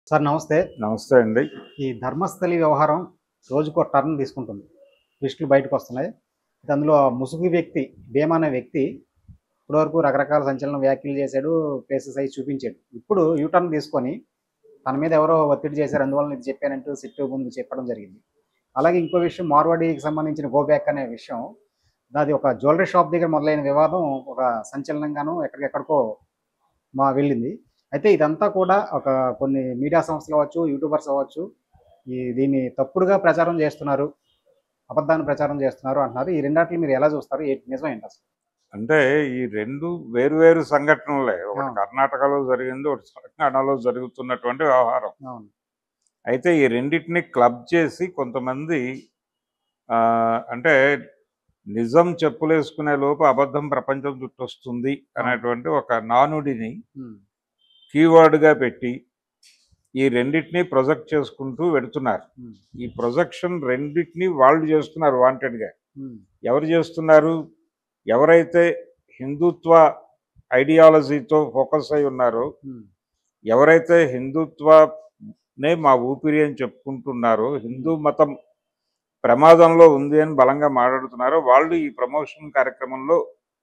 Sir నమస్తే. నమస్తే అండి. ఈ ధర్మస్థలి వ్యవహారం రోజుకో టర్న్ తీసుకుంటుంది. ట్విస్టులు బయటకొస్తున్నాయి. అందులో ఆ ముసుగు వ్యక్తి, భీమా అనే వ్యక్తి ఇప్పటివరకు రకరకాల సంచలన వ్యాఖ్యలు చేశాడు. ప్లేసెస్ అయి చూపించాడు. ఇప్పుడు యూటర్న్ తీసుకొని తన మీద ఎవరో ఒత్తిడి చేశారు. అందువలన ఇది చెప్పానంటూ సిట్టు ముందు చెప్పడం జరిగింది. అలాగే ఇంకో విషయం మార్వాడికి సంబంధించిన గో బ్యాక్ అనే విషయం. అది ఒక జ్యువెలరీ షాప్ దగ్గర మొదలైన వివాదం ఒక సంచలనంగాను ఎక్కడికెక్కడికో వెళ్ళింది. అయితే ఇదంతా కూడా కొన్ని మీడియా సంస్థలు అవ్వచ్చు, యూట్యూబర్స్ అవ్వచ్చు, దీన్ని తప్పుడుగా ప్రచారం చేస్తున్నారు. అబద్ధాన్ని ప్రచారం చేస్తున్నారు అంటున్నారు. ఈ రెండాటిని మీరు ఎలా చూస్తారు? నిజం ఏంటి అసలు? అంటే ఈ 2 వేరు సంఘటనలే. ఒకటి అవును. కర్ణాటకలో జరిగింది, ఒకటి తెలంగాణలో జరుగుతున్నటువంటి వ్యవహారం. అవును. అయితే ఈ రెండిటిని క్లబ్ చేసి కొంతమంది అంటే నిజం చెప్పులేసుకునే లోపు అబద్ధం ప్రపంచం చుట్టొస్తుంది అనేటువంటి ఒక నానుడిని కీవర్డ్గా పెట్టి ఈ రెండిటిని ప్రొజెక్ట్ చేసుకుంటూ వెడుతున్నారు. ఈ ప్రొజెక్షన్ రెండిటిని వాళ్ళు చేస్తున్నారు వాంటెడ్గా. ఎవరు చేస్తున్నారు? ఎవరైతే హిందుత్వ ఐడియాలజీతో ఫోకస్ అయి ఉన్నారో, ఎవరైతే హిందుత్వనే మా ఊపిరి అని చెప్పుకుంటున్నారో, హిందూ మతం ప్రమాదంలో ఉంది అని బలంగా మాట్లాడుతున్నారో వాళ్ళు ఈ ప్రమోషన్ కార్యక్రమంలో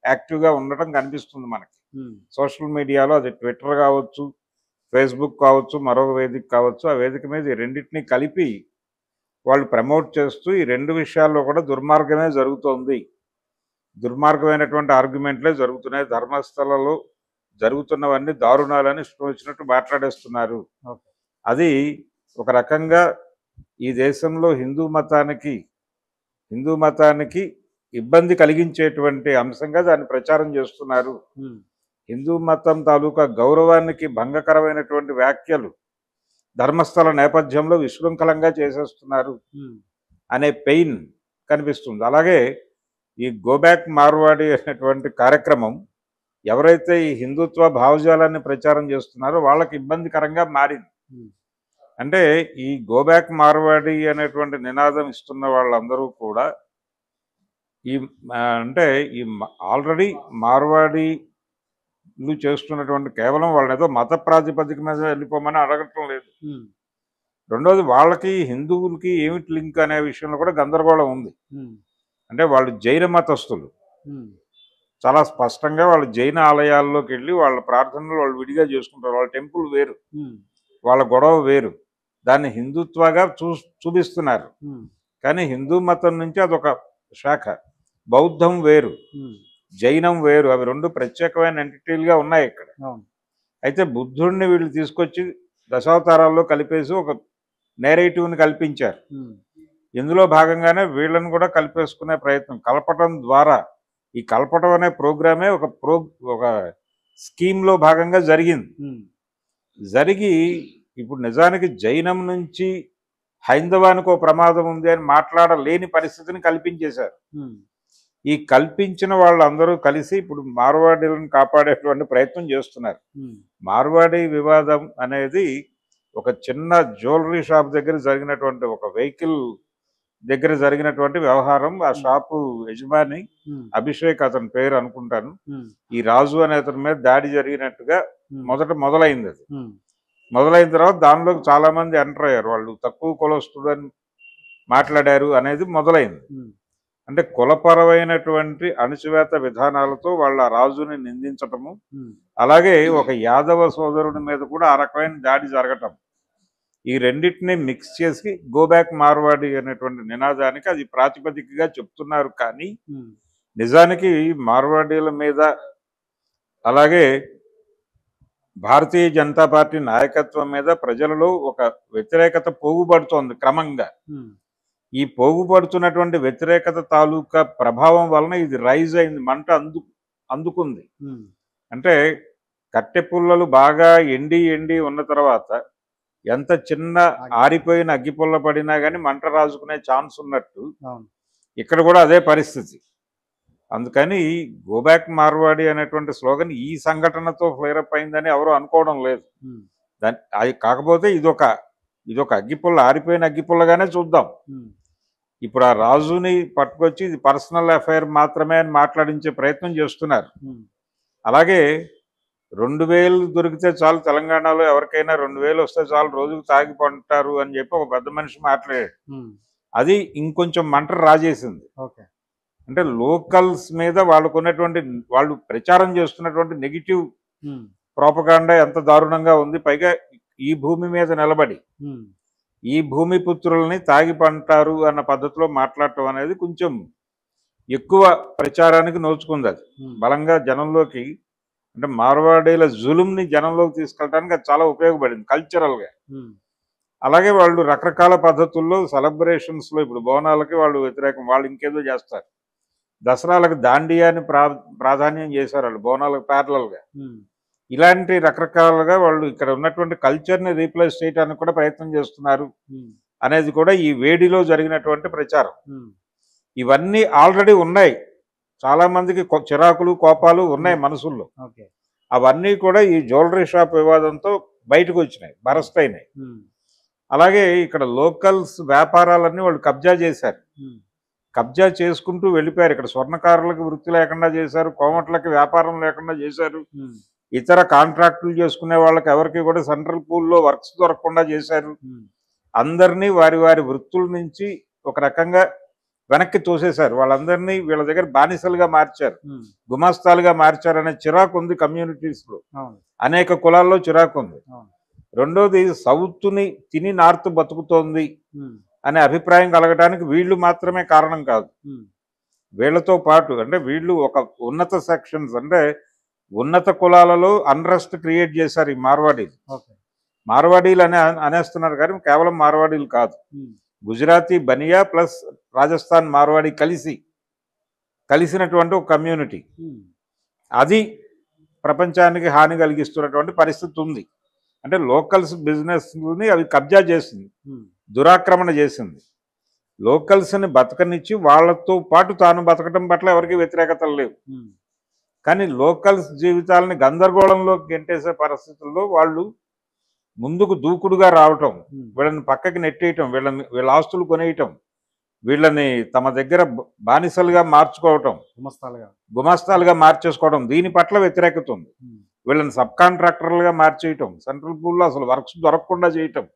యాక్టివ్గా ఉండటం కనిపిస్తుంది మనకి. సోషల్ మీడియాలో అది ట్విట్టర్ కావచ్చు, ఫేస్బుక్ కావచ్చు, మరొక వేదిక కావచ్చు, ఆ వేదిక మీద ఈ రెండింటినీ కలిపి వాళ్ళు ప్రమోట్ చేస్తూ ఈ 2 విషయాల్లో కూడా దుర్మార్గమే జరుగుతోంది, దుర్మార్గమైనటువంటి ఆర్గ్యుమెంట్లే జరుగుతున్నాయి, ధర్మస్థలలో జరుగుతున్నవన్నీ దారుణాలని ఇష్టం వచ్చినట్టు మాట్లాడేస్తున్నారు. అది ఒక రకంగా ఈ దేశంలో హిందూ మతానికి ఇబ్బంది కలిగించేటువంటి అంశంగా దాన్ని ప్రచారం చేస్తున్నారు. హిందూ మతం తాలూకా గౌరవానికి భంగకరమైనటువంటి వ్యాఖ్యలు ధర్మస్థల నేపథ్యంలో విశృంఖలంగా చేసేస్తున్నారు అనే పెయిన్ కనిపిస్తుంది. అలాగే ఈ గోబ్యాక్ మార్వాడి అనేటువంటి కార్యక్రమం ఎవరైతే ఈ హిందుత్వ భావజాలాన్ని ప్రచారం చేస్తున్నారో వాళ్ళకి ఇబ్బందికరంగా మారింది. అంటే ఈ గోబ్యాక్ మార్వాడి అనేటువంటి నినాదం ఇస్తున్న వాళ్ళందరూ కూడా అంటే ఆల్రెడీ మార్వాడీలు చేస్తున్నటువంటి కేవలం వాళ్ళని ఏదో మత ప్రాతిపదిక మీద వెళ్ళిపోమని అడగటం లేదు. రెండోది వాళ్ళకి హిందువులకి ఏమిటి లింక్ అనే విషయంలో కూడా గందరగోళం ఉంది. అంటే వాళ్ళు జైన మతస్థులు, చాలా స్పష్టంగా వాళ్ళు జైన ఆలయాల్లోకి వెళ్ళి వాళ్ళ ప్రార్థనలు వాళ్ళు విడిగా చేసుకుంటారు. వాళ్ళ టెంపుల్ వేరు, వాళ్ళ గొడవ వేరు, దాన్ని హిందుత్వగా చూపిస్తున్నారు. కానీ హిందూ మతం నుంచి అదొక శాఖ. బౌద్ధం వేరు, జైనం వేరు, అవి 2 ప్రత్యేకమైన ఎంటిటీలుగా ఉన్నాయి ఇక్కడ. అయితే బుద్ధుడిని వీళ్ళు తీసుకొచ్చి దశావతారాల్లో కలిపేసి ఒక నేరేటివ్ని కల్పించారు. ఇందులో భాగంగానే వీళ్ళని కూడా కలిపేసుకునే ప్రయత్నం, కలపటం ద్వారా ఈ కలపటం అనే ప్రోగ్రామే ఒక స్కీమ్లో భాగంగా జరిగి ఇప్పుడు నిజానికి జైనం నుంచి హైందవానికి ఒక ప్రమాదం ఉంది అని మాట్లాడలేని పరిస్థితిని కల్పించేశారు. ఈ కల్పించిన వాళ్ళందరూ కలిసి ఇప్పుడు మార్వాడీలను కాపాడేటువంటి ప్రయత్నం చేస్తున్నారు. మార్వాడీ వివాదం అనేది ఒక చిన్న జ్యువెలరీ షాప్ దగ్గర జరిగినటువంటి, ఒక వెహికల్ దగ్గర జరిగినటువంటి వ్యవహారం. ఆ షాపు యజమాని అభిషేక్ అతని పేరు అనుకుంటాను, ఈ రాజు అనే అతని మీద దాడి జరిగినట్టుగా మొదలైంది. అది మొదలైన తర్వాత దానిలోకి చాలా మంది ఎంటర్ అయ్యారు. వాళ్ళు తక్కువ కులస్తుడని మాట్లాడారు అనేది మొదలైంది. అంటే కులపరమైనటువంటి అణచివేత విధానాలతో వాళ్ళ రాజుని నిందించటము, అలాగే ఒక యాదవ సోదరుడి మీద కూడా ఆ రకమైన దాడి జరగటం, ఈ రెండింటిని మిక్స్ చేసి గోబ్యాక్ మార్వాడి అనేటువంటి నినాదానికి అది ప్రాతిపదికగా చెప్తున్నారు. కానీ నిజానికి మార్వాడీల మీద, అలాగే భారతీయ జనతా పార్టీ నాయకత్వం మీద ప్రజలలో ఒక వ్యతిరేకత పోగుపడుతోంది క్రమంగా. ఈ పోగుపడుతున్నటువంటి వ్యతిరేకత తాలూకా ప్రభావం వలన ఇది రైజ్ అయింది, మంట అందుకుంది. అంటే కట్టె పుల్లలు బాగా ఎండి ఉన్న తర్వాత ఎంత చిన్న ఆరిపోయిన అగ్గిపుల్ల పడినా కానీ మంట రాజుకునే ఛాన్స్ ఉన్నట్టు ఇక్కడ కూడా అదే పరిస్థితి. అందుకని గోబ్యాక్ మార్వాడి అనేటువంటి స్లోగన్ ఈ సంఘటనతో ఫ్లేరప్ అయిందని ఎవరు అనుకోవడం లేదు. అది కాకపోతే ఇదొక అగ్గిపుల్ల, ఆరిపోయిన అగ్గిపుల్లగానే చూద్దాం. ఇప్పుడు ఆ రాజుని పట్టుకొచ్చి ఇది పర్సనల్ అఫైర్ మాత్రమే అని మాట్లాడించే ప్రయత్నం చేస్తున్నారు. అలాగే 2000 దొరికితే చాలు, తెలంగాణలో ఎవరికైనా 2000 వస్తే చాలు, రోజుకు తాగి పంటారు అని చెప్పి ఒక పెద్ద మనిషి మాట్లాడాడు. అది ఇంకొంచెం మంట రాజేసింది. ఓకే. అంటే లోకల్స్ మీద వాళ్ళకున్నటువంటి, వాళ్ళు ప్రచారం చేస్తున్నటువంటి నెగిటివ్ ప్రోపగాండా ఎంత దారుణంగా ఉంది. పైగా ఈ భూమి మీద నిలబడి ఈ భూమి పుత్రుల్ని తాగి పంటారు అన్న పద్ధతిలో మాట్లాడటం అనేది కొంచెం ఎక్కువ ప్రచారానికి నోచుకుంది. అది బలంగా జనంలోకి, అంటే మార్వాడీల జులుంని జనంలోకి తీసుకెళ్ళడానికి అది చాలా ఉపయోగపడింది కల్చరల్గా. అలాగే వాళ్ళు రకరకాల పద్ధతుల్లో సెలబ్రేషన్స్లో, ఇప్పుడు బోనాలకి వాళ్ళు వ్యతిరేకం, వాళ్ళు ఇంకేదో చేస్తారు. దసరాలకు దాండియాని ప్రాధాన్యం చేశారు వాళ్ళు, బోనాలకు ప్యారలల్గా. ఇలాంటి రకరకాలుగా వాళ్ళు ఇక్కడ ఉన్నటువంటి కల్చర్ని రీప్లేస్ చేయడానికి కూడా ప్రయత్నం చేస్తున్నారు అనేది కూడా ఈ వేడిలో జరిగినటువంటి ప్రచారం. ఇవన్నీ ఆల్రెడీ ఉన్నాయి, చాలా మందికి చిరాకులు కోపాలు ఉన్నాయి మనసుల్లో. అవన్నీ కూడా ఈ జ్యువెలరీ షాప్ వివాదంతో బయటకు వచ్చినాయి, బరస్ట్ అయినాయి. అలాగే ఇక్కడ లోకల్స్ వ్యాపారాలన్నీ వాళ్ళు కబ్జా చేశారు, కబ్జా చేసుకుంటూ వెళ్ళిపోయారు. ఇక్కడ స్వర్ణకారులకు వృత్తి లేకుండా చేశారు, కోమట్లకి వ్యాపారం లేకుండా చేశారు, ఇతర కాంట్రాక్టులు చేసుకునే వాళ్ళకి ఎవరికి కూడా సెంట్రల్ పూల్లో వర్క్స్ దొరకకుండా చేశారు. అందరినీ వారి వారి వృత్తుల నుంచి ఒక రకంగా వెనక్కి తోసేశారు. వాళ్ళందరినీ వీళ్ళ దగ్గర బానిసలుగా మార్చారు, గుమాస్తాలుగా మార్చారు అనే చిరాకు ఉంది కమ్యూనిటీస్లో, అనేక కులాల్లో చిరాకు ఉంది. రెండోది, సౌత్ని తిని నార్త్ బతుకుతోంది అనే అభిప్రాయం కలగటానికి వీళ్ళు మాత్రమే కారణం కాదు. వీళ్ళతో పాటు, అంటే వీళ్ళు ఒక ఉన్నత సెక్షన్స్, అంటే ఉన్నత కులాలలో అన్రెస్ట్ క్రియేట్ చేశారు ఈ మార్వాడీలు. మార్వాడీలు అనేస్తున్నారు కానీ కేవలం మార్వాడీలు కాదు, గుజరాతీ బనియా ప్లస్ రాజస్థాన్ మార్వాడి కలిసినటువంటి ఒక కమ్యూనిటీ. అది ప్రపంచానికి హాని కలిగిస్తున్నటువంటి పరిస్థితి ఉంది. అంటే లోకల్స్ బిజినెస్ని అవి కబ్జా చేసింది, దురాక్రమణ చేసింది. లోకల్స్ని బతకనిచ్చి వాళ్ళతో పాటు తాను బతకడం పట్ల ఎవరికి వ్యతిరేకతలు లేవు. కానీ లోకల్స్ జీవితాలని గందరగోళంలోకి గెంటేసే పరిస్థితుల్లో వాళ్ళు ముందుకు దూకుడుగా రావటం, వీళ్ళని పక్కకి నెట్టేయటం, వీళ్ళ ఆస్తులు కొనేయటం, వీళ్ళని తమ దగ్గర బానిసలుగా మార్చుకోవటం, గుమాస్తాలుగా మార్చేసుకోవడం, దీని పట్ల వ్యతిరేకత ఉంది. వీళ్ళని సబ్ కాంట్రాక్టర్లుగా మార్చేయటం, సెంట్రల్ పూల్లో అసలు వర్క్స్ దొరకకుండా చేయటం.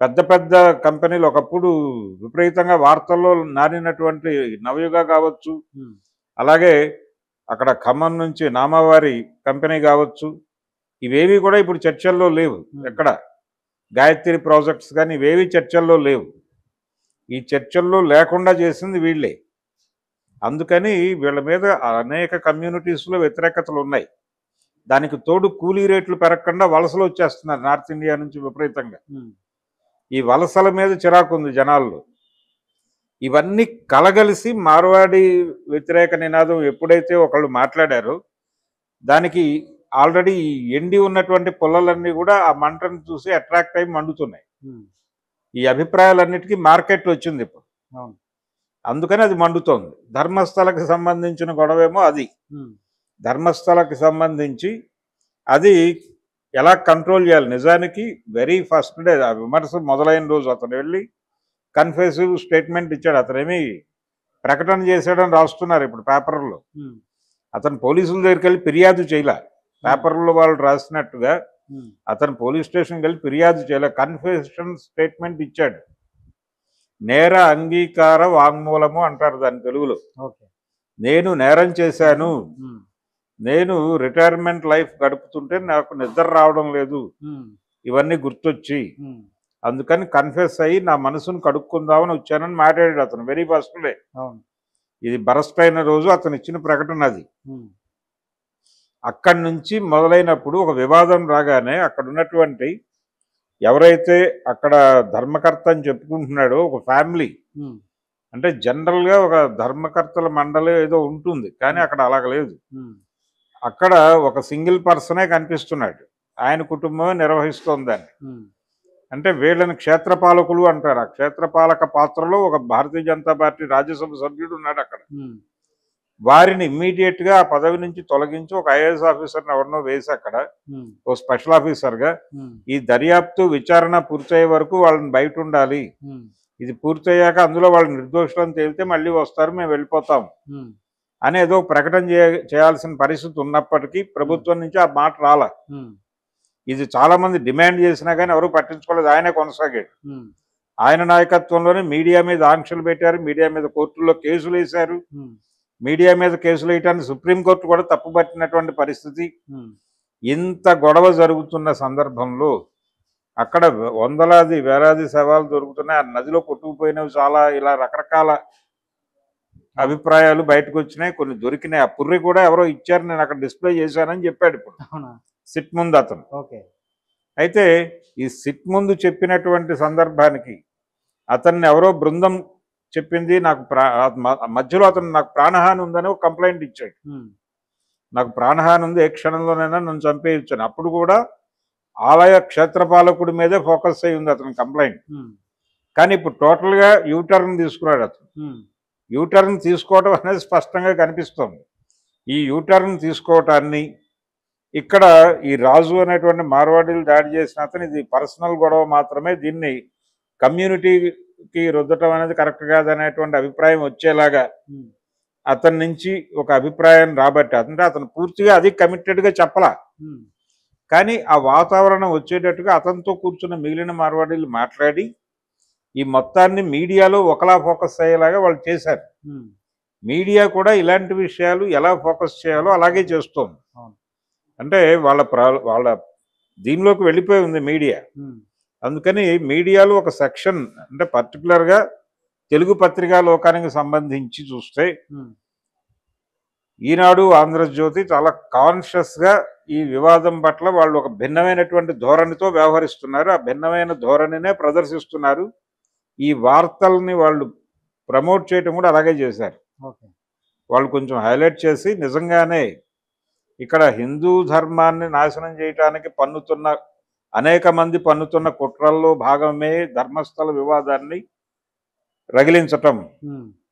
పెద్ద పెద్ద కంపెనీలు ఒకప్పుడు విపరీతంగా వార్తల్లో నానినటువంటి నవయుగ కావచ్చు, అలాగే అక్కడ ఖమ్మం నుంచి నామావారి కంపెనీ కావచ్చు, ఇవేవి కూడా ఇప్పుడు చర్చల్లో లేవు. ఎక్కడ గాయత్రి ప్రాజెక్ట్స్ కానీ ఇవేవి చర్చల్లో లేవు. ఈ చర్చల్లో లేకుండా చేసింది వీళ్ళే. అందుకని వీళ్ళ మీద అనేక కమ్యూనిటీస్లో వ్యతిరేకతలు ఉన్నాయి. దానికి తోడు కూలీ రేట్లు పెరగకుండా వలసలు వచ్చేస్తున్నారు నార్త్ ఇండియా నుంచి విపరీతంగా. ఈ వలసల మీద చిరాకు ఉంది జనాల్లో. ఇవన్నీ కలగలిసి మార్వాడి వ్యతిరేక నినాదం ఎప్పుడైతే ఒకళ్ళు మాట్లాడారో, దానికి ఆల్రెడీ ఎండి ఉన్నటువంటి పొలాలన్నీ కూడా ఆ మంటను చూసి అట్రాక్ట్ అయి మండుతున్నాయి. ఈ అభిప్రాయాలన్నిటికీ మార్కెట్ వచ్చింది ఇప్పుడు, అందుకని అది మండుతోంది. ధర్మస్థలకి సంబంధించిన గొడవేమో అది. ధర్మస్థలకి సంబంధించి అది ఎలా కంట్రోల్ చేయాలి. నిజానికి వెరీ ఫస్ట్ డే ఆ విమర్శ మొదలైన రోజు అతను వెళ్ళి కన్ఫెసివ్ స్టేట్మెంట్ ఇచ్చాడు. అతనేమి ప్రకటన చేశాడని రాస్తున్నారు ఇప్పుడు పేపర్లో. అతను పోలీసుల దగ్గరికి వెళ్ళి ఫిర్యాదు చేయలే, పేపర్లో వాళ్ళు రాసినట్టుగా అతను పోలీస్ స్టేషన్కి వెళ్ళి ఫిర్యాదు చేయలే, కన్ఫెషన్ స్టేట్మెంట్ ఇచ్చాడు. నేర అంగీకార వాంగ్మూలము అంటారు దాని తెలుగులో. నేను నేరం చేశాను, నేను రిటైర్మెంట్ లైఫ్ గడుపుతుంటే నాకు నిద్ర రావడం లేదు, ఇవన్నీ గుర్తొచ్చి అందుకని కన్ఫెస్ అయ్యి నా మనసును కడుక్కుందామని వచ్చానని మాట్లాడాడు అతను వెరీ ఫస్ట్ డే. ఇది బరస్ట్ అయిన రోజు అతను ఇచ్చిన ప్రకటన అది. అక్కడి నుంచి మొదలైనప్పుడు ఒక వివాదం రాగానే అక్కడ ఉన్నటువంటి ఎవరైతే అక్కడ ధర్మకర్త అని చెప్పుకుంటున్నాడో ఒక ఫ్యామిలీ, అంటే జనరల్గా ఒక ధర్మకర్తల మండలి ఏదో ఉంటుంది కానీ అక్కడ అలాగ లేదు. అక్కడ ఒక సింగిల్ పర్సనే కనిపిస్తున్నాడు, ఆయన కుటుంబమే నిర్వహిస్తోంది దాన్ని. అంటే వీళ్ళని క్షేత్రపాలకులు అంటారు. ఆ క్షేత్రపాలక పాత్రలో ఒక భారతీయ జనతా పార్టీ రాజ్యసభ సభ్యుడు ఉన్నాడు అక్కడ. వారిని ఇమ్మీడియట్ గా ఆ పదవి నుంచి తొలగించి ఒక ఐఏఎస్ ఆఫీసర్ని ఎవరినో వేసి అక్కడ ఓ స్పెషల్ ఆఫీసర్ గా ఈ దర్యాప్తు విచారణ పూర్తయ్యే వరకు వాళ్ళని బయట ఉండాలి, ఇది పూర్తయ్యాక అందులో వాళ్ళు నిర్దోషులను తేలితే మళ్ళీ వస్తారు, మేము వెళ్ళిపోతాం అని ఏదో ప్రకటన చేయాల్సిన పరిస్థితి ఉన్నప్పటికీ ప్రభుత్వం నుంచి ఆ మాట రాల. ఇది చాలా మంది డిమాండ్ చేసినా కానీ ఎవరు పట్టించుకోలేదు. ఆయనే కొనసాగాడు. ఆయన నాయకత్వంలోనే మీడియా మీద ఆంక్షలు పెట్టారు, మీడియా మీద కోర్టుల్లో కేసులు వేశారు. మీడియా మీద కేసులు వేయటానికి సుప్రీంకోర్టు కూడా తప్పుపట్టినటువంటి పరిస్థితి. ఇంత గొడవ జరుగుతున్న సందర్భంలో అక్కడ వందలాది వేలాది శవాలు దొరుకుతున్నాయి. ఆ నదిలో కొట్టుకుపోయినవి చాలా. ఇలా రకరకాల అభిప్రాయాలు బయటకు వచ్చినాయి, కొన్ని దొరికినాయి. ఆ పుర్రి కూడా ఎవరో ఇచ్చారు, నేను అక్కడ డిస్ప్లే చేశానని చెప్పాడు ఇప్పుడు సిట్ ముందు అతను. అయితే ఈ సిట్ ముందు చెప్పినటువంటి సందర్భానికి అతన్ని ఎవరో బృందం చెప్పింది, నాకు మధ్యలో అతను నాకు ప్రాణహాని ఉందని ఒక కంప్లైంట్ ఇచ్చాడు. నాకు ప్రాణహాని ఉంది, ఏ క్షణంలోనైనా నన్ను చంపేయచ్చాను. అప్పుడు కూడా ఆలయ క్షేత్రపాలకుడి మీదే ఫోకస్ అయి ఉంది అతని కంప్లైంట్. కానీ ఇప్పుడు టోటల్గా యూటర్న్ తీసుకున్నాడు అతను. యూటర్న్ తీసుకోవటం అనేది స్పష్టంగా కనిపిస్తుంది. ఈ యూటర్న్ తీసుకోవటాన్ని ఇక్కడ ఈ రాజు అనేటువంటి మార్వాడీలు దాడి చేసిన అతను ఇది పర్సనల్ గొడవ మాత్రమే, దీన్ని కమ్యూనిటీకి రుద్దటం అనేది కరెక్ట్ కాదనేటువంటి అభిప్రాయం వచ్చేలాగా అతని నుంచి ఒక అభిప్రాయం రాబట్టి, అంటే అతను పూర్తిగా అది కమిటెడ్గా చెప్పలా, కానీ ఆ వాతావరణం వచ్చేటట్టుగా అతనితో కూర్చున్న మిగిలిన మార్వాడీలు మాట్లాడి ఈ మొత్తాన్ని మీడియాలో ఒకలా ఫోకస్ అయ్యేలాగా వాళ్ళు చేశారు. మీడియా కూడా ఇలాంటి విషయాలు ఎలా ఫోకస్ చేయాలో అలాగే చేస్తోంది. అంటే వాళ్ళ దీనిలోకి వెళ్ళిపోయి ఉంది మీడియా. అందుకని మీడియాలో ఒక సెక్షన్, అంటే పర్టికులర్గా తెలుగు పత్రికా లోకానికి సంబంధించి చూస్తే ఈనాడు, ఆంధ్రజ్యోతి చాలా కాన్షియస్గా ఈ వివాదం పట్ల వాళ్ళు ఒక భిన్నమైనటువంటి ధోరణితో వ్యవహరిస్తున్నారు. ఆ భిన్నమైన ధోరణినే ప్రదర్శిస్తున్నారు. ఈ వార్తల్ని వాళ్ళు ప్రమోట్ చేయటం కూడా అలాగే చేశారు. వాళ్ళు కొంచెం హైలైట్ చేసి నిజంగానే ఇక్కడ హిందూ ధర్మాన్ని నాశనం చేయటానికి అనేక మంది పన్నుతున్న కుట్రల్లో భాగమే ధర్మస్థల వివాదాన్ని రగిలించటం.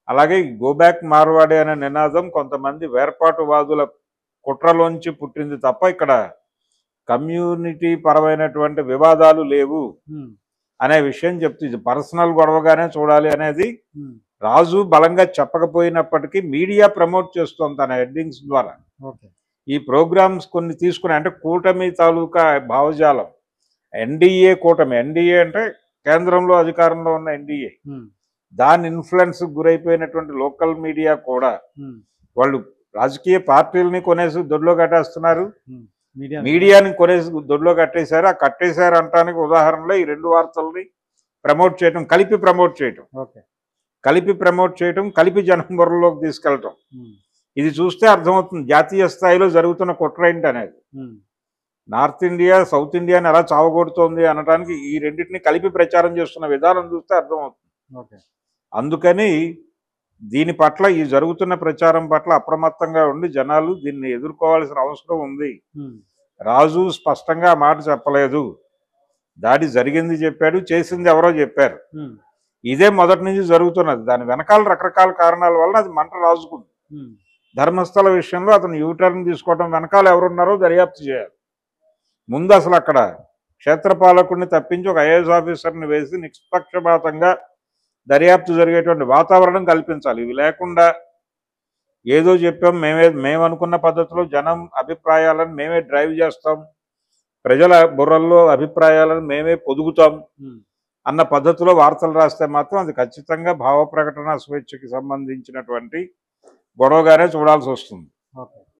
అలాగే గోబ్యాక్ మార్వాడి అనే నినాదం కొంతమంది వేర్పాటువాదుల కుట్రలోంచి పుట్టింది తప్ప ఇక్కడ కమ్యూనిటీ పరమైనటువంటి వివాదాలు లేవు అనే విషయం చెప్తూ ఇది పర్సనల్ గొడవగానే చూడాలి అనేది రాజు బలంగా చెప్పకపోయినప్పటికీ మీడియా ప్రమోట్ చేస్తోంది తన హెడ్డింగ్స్ ద్వారా. ఈ ప్రోగ్రామ్స్ కొన్ని తీసుకుని, అంటే కూటమి తాలూకా భావజాలం, ఎన్డీఏ కూటమి, ఎన్డీఏ అంటే కేంద్రంలో అధికారంలో ఉన్న ఎన్డీఏ, దాని ఇన్ఫ్లుయెన్స్ గురైపోయినటువంటి లోకల్ మీడియా కూడా వాళ్ళు రాజకీయ పార్టీలని కొనేసి దొడ్లో కట్టేస్తున్నారు, మీడియాని కొనేసి దొడ్లో కట్టేశారు. ఆ కట్టేశారు అంటానికి ఉదాహరణలో ఈ రెండు వార్తల్ని ప్రమోట్ చేయటం, కలిపి ప్రమోట్ చేయటం, కలిపి జనం బుర్రలోకి తీసుకెళ్ళటం. ఇది చూస్తే అర్థమవుతుంది జాతీయ స్థాయిలో జరుగుతున్న కుట్ర ఏంటి అనేది. నార్త్ ఇండియా, సౌత్ ఇండియాని ఎలా చావగొడుతోంది అనడానికి ఈ రెండింటిని కలిపి ప్రచారం చేస్తున్న విధానం చూస్తే అర్థమవుతుంది. అందుకని దీని పట్ల, ఈ జరుగుతున్న ప్రచారం పట్ల అప్రమత్తంగా ఉండి జనాలు దీన్ని ఎదుర్కోవాల్సిన అవసరం ఉంది. రాజు స్పష్టంగా ఆ మాట చెప్పలేదు, దాడి జరిగింది చెప్పాడు, చేసింది ఎవరో చెప్పారు. ఇదే మొదటి నుంచి జరుగుతున్నది. దాని వెనకాల రకరకాల కారణాల వల్ల అది మంట రాజుకుంది. ధర్మస్థల విషయంలో అతను యూటర్న్ తీసుకోవడం వెనకాల ఎవరున్నారో దర్యాప్తు చేయాలి. ముందు అసలు అక్కడ క్షేత్రపాలకుడిని తప్పించి ఒక ఐఏఎస్ ఆఫీసర్ని వేసి నిష్పక్షపాతంగా దర్యాప్తు జరిగేటువంటి వాతావరణం కల్పించాలి. ఇవి లేకుండా ఏదో చెప్పాం, మేము అనుకున్న పద్ధతిలో జనం అభిప్రాయాలను మేమే డ్రైవ్ చేస్తాం, ప్రజల బుర్రల్లో అభిప్రాయాలను మేమే పొదుగుతాం అన్న పద్ధతిలో వార్తలు రాస్తే మాత్రం అది ఖచ్చితంగా భావ ప్రకటన స్వేచ్ఛకి సంబంధించినటువంటి గొడవగానే చూడాల్సి వస్తుంది.